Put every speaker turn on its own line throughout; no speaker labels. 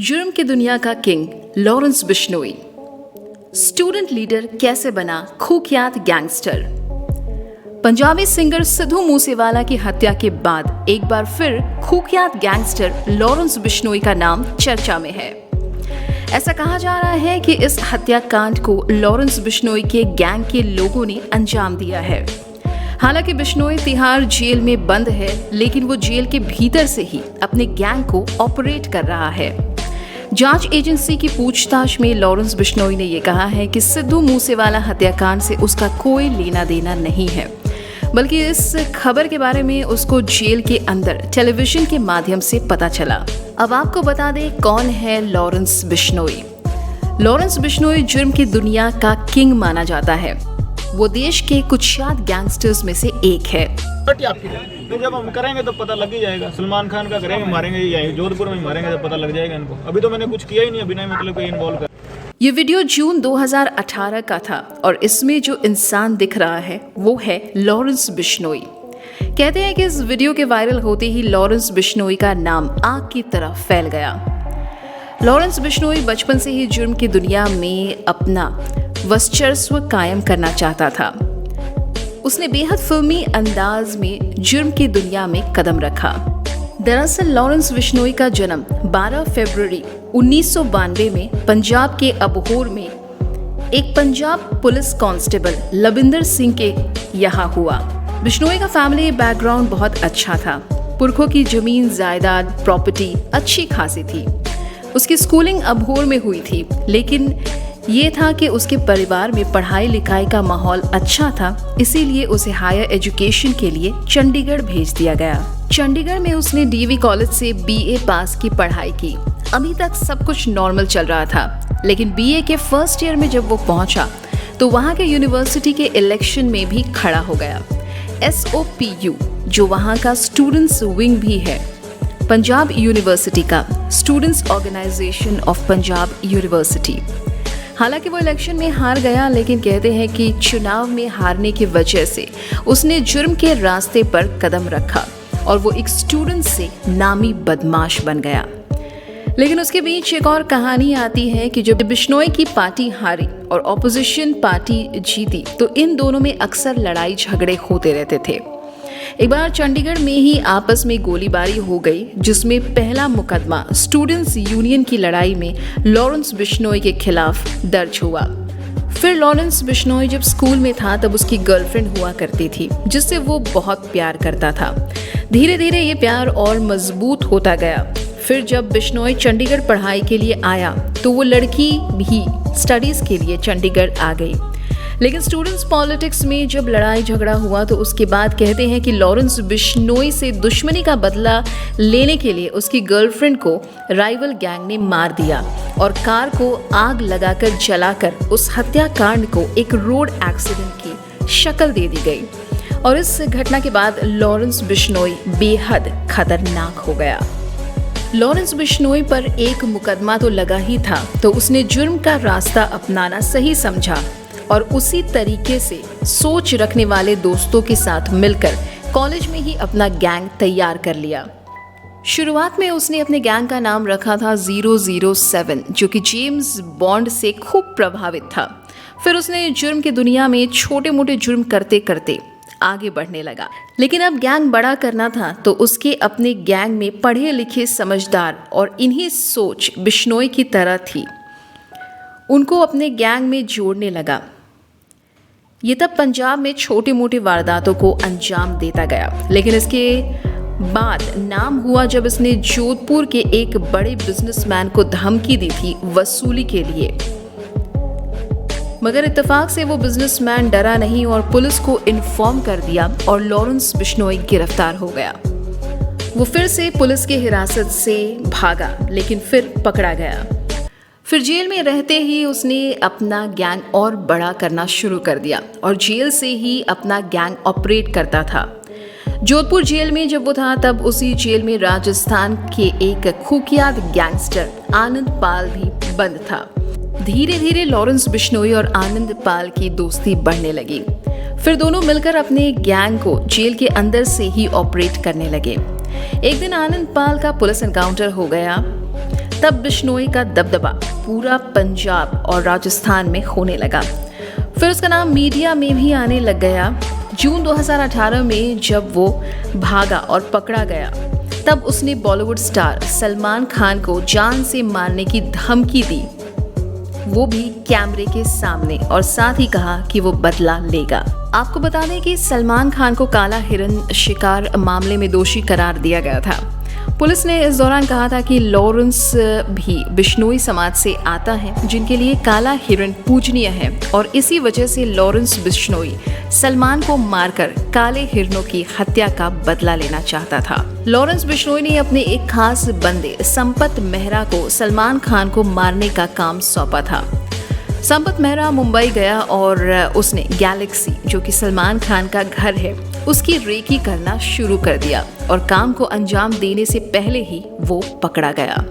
जुर्म की दुनिया का king Lawrence Bishnoi. Student leader कैसे बना कुख्यात गैंगस्टर। पंजाबी सिंगर सिद्धू मूसेवाला की हत्या के बाद एक बार फिर कुख्यात गैंगस्टर लॉरेंस बिश्नोई का नाम चर्चा में है। ऐसा कहा जा रहा है कि इस हत्याकांड को लॉरेंस बिश्नोई के गैंग के लोगों ने अंजाम दिया है। हालांकि बिश्नोई तिहाड़ जेल में बंद है, लेकिन वो जेल के भीतर से ही अपने गैंग को ऑपरेट कर रहा है। जांच एजेंसी की पूछताछ में लॉरेंस बिश्नोई ने यह कहा है कि सिद्धू मूसेवाला हत्याकांड से उसका कोई लेना देना नहीं है, बल्कि इस खबर के बारे में उसको जेल के अंदर टेलीविजन के माध्यम से पता चला। अब आपको बता दें कौन है लॉरेंस बिश्नोई। लॉरेंस बिश्नोई जुर्म की दुनिया का किंग माना जाता है। वो देश के कुख्यात गैंगस्टर्स में से एक है।
तो जब हम करेंगे तो पता लग ही जाएगा। सलमान खान का करेंगे, मारेंगे यहीं जोधपुर में मारेंगे तो पता लग जाएगा इनको। अभी तो मैंने कुछ किया ही नहीं, अभी नहीं मतलब कोई इन्वॉल्व कर।
ये वीडियो जून 2018 का था और इसमें जो इंसान दिख रहा है वो है लॉरेंस बिश्नोई। कहते हैं कि इस वीडियो के वायरल होते ही लॉरेंस बिश्नोई का नाम आग की तरह फैल गया। लॉरेंस बिश्नोई बचपन से ही जुर्म की दुनिया में अपना वर्चस्व कायम करना चाहता था। उसने बेहद फिल्मी अंदाज में जुर्म की दुनिया में कदम रखा। दरअसल लॉरेंस बिश्नोई का जन्म 12 फरवरी 1992 में पंजाब के अबोहर में एक पंजाब पुलिस कांस्टेबल लबिंदर सिंह के यहाँ हुआ। बिश्नोई का फैमिली बैकग्राउंड बहुत अच्छा था। पुरखों की जमीन जायदाद प्रॉपर्टी अच्छी खासी थी। उसकी स्कूलिंग अबोहर में हुई थी, लेकिन ये था कि उसके परिवार में पढ़ाई लिखाई का माहौल अच्छा था, इसीलिए उसे हायर एजुकेशन के लिए चंडीगढ़ भेज दिया गया। चंडीगढ़ में उसने डीवी कॉलेज से बीए पास की पढ़ाई की। अभी तक सब कुछ नॉर्मल चल रहा था, लेकिन बीए के फर्स्ट ईयर में जब वो पहुंचा तो वहां के यूनिवर्सिटी के इलेक्शन में भी खड़ा हो गया। SOPU जो वहां का स्टूडेंट्स विंग भी है, पंजाब यूनिवर्सिटी का students organization of Punjab university. हालांकि वो इलेक्शन में हार गया, लेकिन कहते हैं कि चुनाव में हारने की वजह से उसने जुर्म के रास्ते पर कदम रखा और वो एक स्टूडेंट से नामी बदमाश बन गया। लेकिन उसके बीच एक और कहानी आती है कि जब बिश्नोई की पार्टी हारी और ऑपोजिशन पार्टी जीती तो इन दोनों में अक्सर लड़ाई झगड़े होते रहते थे। एक बार चंडीगढ़ में ही आपस में गोलीबारी हो गई, जिसमें पहला मुकदमा स्टूडेंट्स यूनियन की लड़ाई में लॉरेंस बिश्नोई के खिलाफ दर्ज हुआ। फिर लॉरेंस बिश्नोई जब स्कूल में था तब उसकी गर्लफ्रेंड हुआ करती थी, जिससे वो बहुत प्यार करता था। धीरे धीरे ये प्यार और मजबूत होता गया। फिर जब बिश्नोई चंडीगढ़ पढ़ाई के लिए आया तो वो लड़की भी स्टडीज के लिए चंडीगढ़ आ गई। लेकिन स्टूडेंट्स पॉलिटिक्स में जब लड़ाई झगड़ा हुआ तो उसके बाद कहते हैं कि लॉरेंस बिश्नोई से दुश्मनी का बदला लेने के लिए उसकी गर्लफ्रेंड को राइवल गैंग ने मार दिया और कार को आग लगाकर जलाकर उस हत्याकांड को एक रोड एक्सीडेंट की शक्ल दे दी गई। और इस घटना के बाद लॉरेंस बिश्नोई बेहद खतरनाक हो गया। लॉरेंस बिश्नोई पर एक मुकदमा तो लगा ही था, तो उसने जुर्म का रास्ता अपनाना सही समझा और उसी तरीके से सोच रखने वाले दोस्तों के साथ मिलकर कॉलेज में ही अपना गैंग तैयार कर लिया। शुरुआत में उसने अपने गैंग का नाम रखा था 007, जो कि जेम्स बॉन्ड से खूब प्रभावित था। फिर उसने जुर्म की दुनिया में छोटे मोटे जुर्म करते करते आगे बढ़ने लगा। लेकिन अब गैंग बड़ा करना था, तो उसके अपने गैंग में पढ़े लिखे समझदार और इन्हीं सोच बिश्नोई की तरह थी, उनको अपने गैंग में जोड़ने लगा। ये तब पंजाब में छोटे मोटे वारदातों को अंजाम देता गया। लेकिन इसके बाद नाम हुआ जब इसने जोधपुर के एक बड़े बिजनेसमैन को धमकी दी थी वसूली के लिए। मगर इत्तेफाक से वो बिजनेसमैन डरा नहीं और पुलिस को इन्फॉर्म कर दिया और लॉरेंस बिश्नोई गिरफ्तार हो गया। वो फिर से पुलिस की हिरासत से भागा, लेकिन फिर पकड़ा गया। फिर जेल में रहते ही उसने अपना गैंग और बड़ा करना शुरू कर दिया और जेल से ही अपना गैंग ऑपरेट करता था। जोधपुर जेल में जब वो था तब उसी जेल में राजस्थान के एक कुख्यात गैंगस्टर आनंद पाल भी बंद था। धीरे धीरे लॉरेंस बिश्नोई और आनंद पाल की दोस्ती बढ़ने लगी। फिर दोनों मिलकर अपने गैंग को जेल के अंदर से ही ऑपरेट करने लगे। एक दिन आनंद पाल का पुलिस एनकाउंटर हो गया। तब बिश्नोई का दबदबा पूरा पंजाब और राजस्थान में होने लगा। फिर उसका नाम मीडिया में भी आने लग गया। जून 2018 में जब वो भागा और पकड़ा गया, तब उसने बॉलीवुड स्टार सलमान खान को जान से मारने की धमकी दी, वो भी कैमरे के सामने, और साथ ही कहा कि वो बदला लेगा। आपको बता दें कि सलमान खान को काला हिरन शिकार मामले में दोषी करार दिया गया था। पुलिस ने इस दौरान कहा था कि लॉरेंस भी बिश्नोई समाज से आता है, जिनके लिए काला हिरन पूजनीय है, और इसी वजह से लॉरेंस बिश्नोई सलमान को मारकर काले हिरनों की हत्या का बदला लेना चाहता था। लॉरेंस बिश्नोई ने अपने एक खास बंदे संपत मेहरा को सलमान खान को मारने का काम सौंपा था। संपत मेहरा मुंबई गया और उसने गैलेक्सी, जो कि सलमान खान का घर है, उसकी रेकी करना शुरू कर दिया, और काम को अंजाम देने से पहले ही वो पकड़ा गया।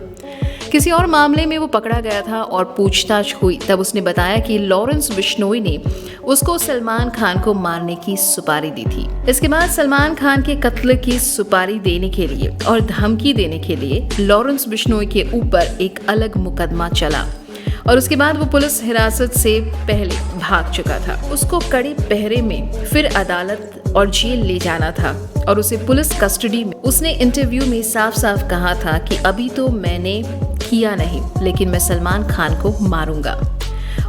किसी और मामले में वो पकड़ा गया था और पूछताछ हुई, तब उसने बताया कि लॉरेंस बिश्नोई ने उसको सलमान खान को मारने की सुपारी दी थी। इसके बाद सलमान खान के कत्ल की सुपारी देने के लिए और धमकी देने के लिए लॉरेंस बिश्नोई के ऊपर एक अलग मुकदमा चला, और उसके बाद वो पुलिस हिरासत से पहले भाग चुका था। उसको कड़े पहरे में फिर अदालत और जेल ले जाना था, और उसे पुलिस कस्टडी में। उसने इंटरव्यू में साफ साफ कहा था कि अभी तो मैंने किया नहीं, लेकिन मैं सलमान खान को मारूंगा।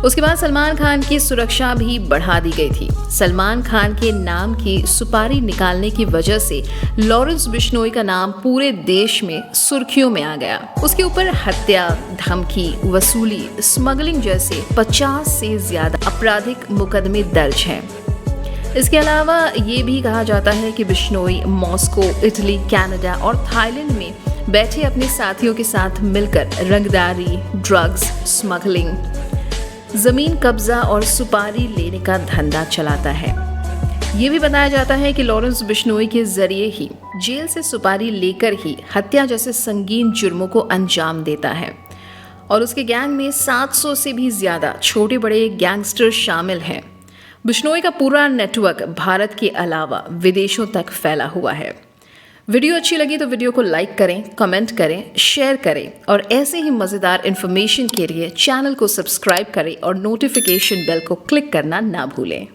उसके बाद सलमान खान की सुरक्षा भी बढ़ा दी गई थी। सलमान खान के नाम की सुपारी निकालने की वजह से लॉरेंस बिश्नोई का नाम पूरे देश में सुर्खियों में आ गया। उसके ऊपर हत्या, धमकी, वसूली, स्मगलिंग जैसे 50 से ज्यादा आपराधिक मुकदमे दर्ज हैं। इसके अलावा ये भी कहा जाता है कि बिश्नोई मॉस्को, इटली, कनाडा और थाईलैंड में बैठे अपने साथियों के साथ मिलकर रंगदारी, ड्रग्स, स्मगलिंग, जमीन कब्जा और सुपारी लेने का धंधा चलाता है। ये भी बताया जाता है कि लॉरेंस बिश्नोई के जरिए ही जेल से सुपारी लेकर ही हत्या जैसे संगीन जुर्मों को अंजाम देता है, और उसके गैंग में 700 से भी ज्यादा छोटे बड़े गैंगस्टर शामिल हैं। बिश्नोई का पूरा नेटवर्क भारत के अलावा विदेशों तक फैला हुआ है। वीडियो अच्छी लगी तो वीडियो को लाइक करें, कमेंट करें, शेयर करें, और ऐसे ही मज़ेदार इन्फॉर्मेशन के लिए चैनल को सब्सक्राइब करें और नोटिफिकेशन बेल को क्लिक करना ना भूलें।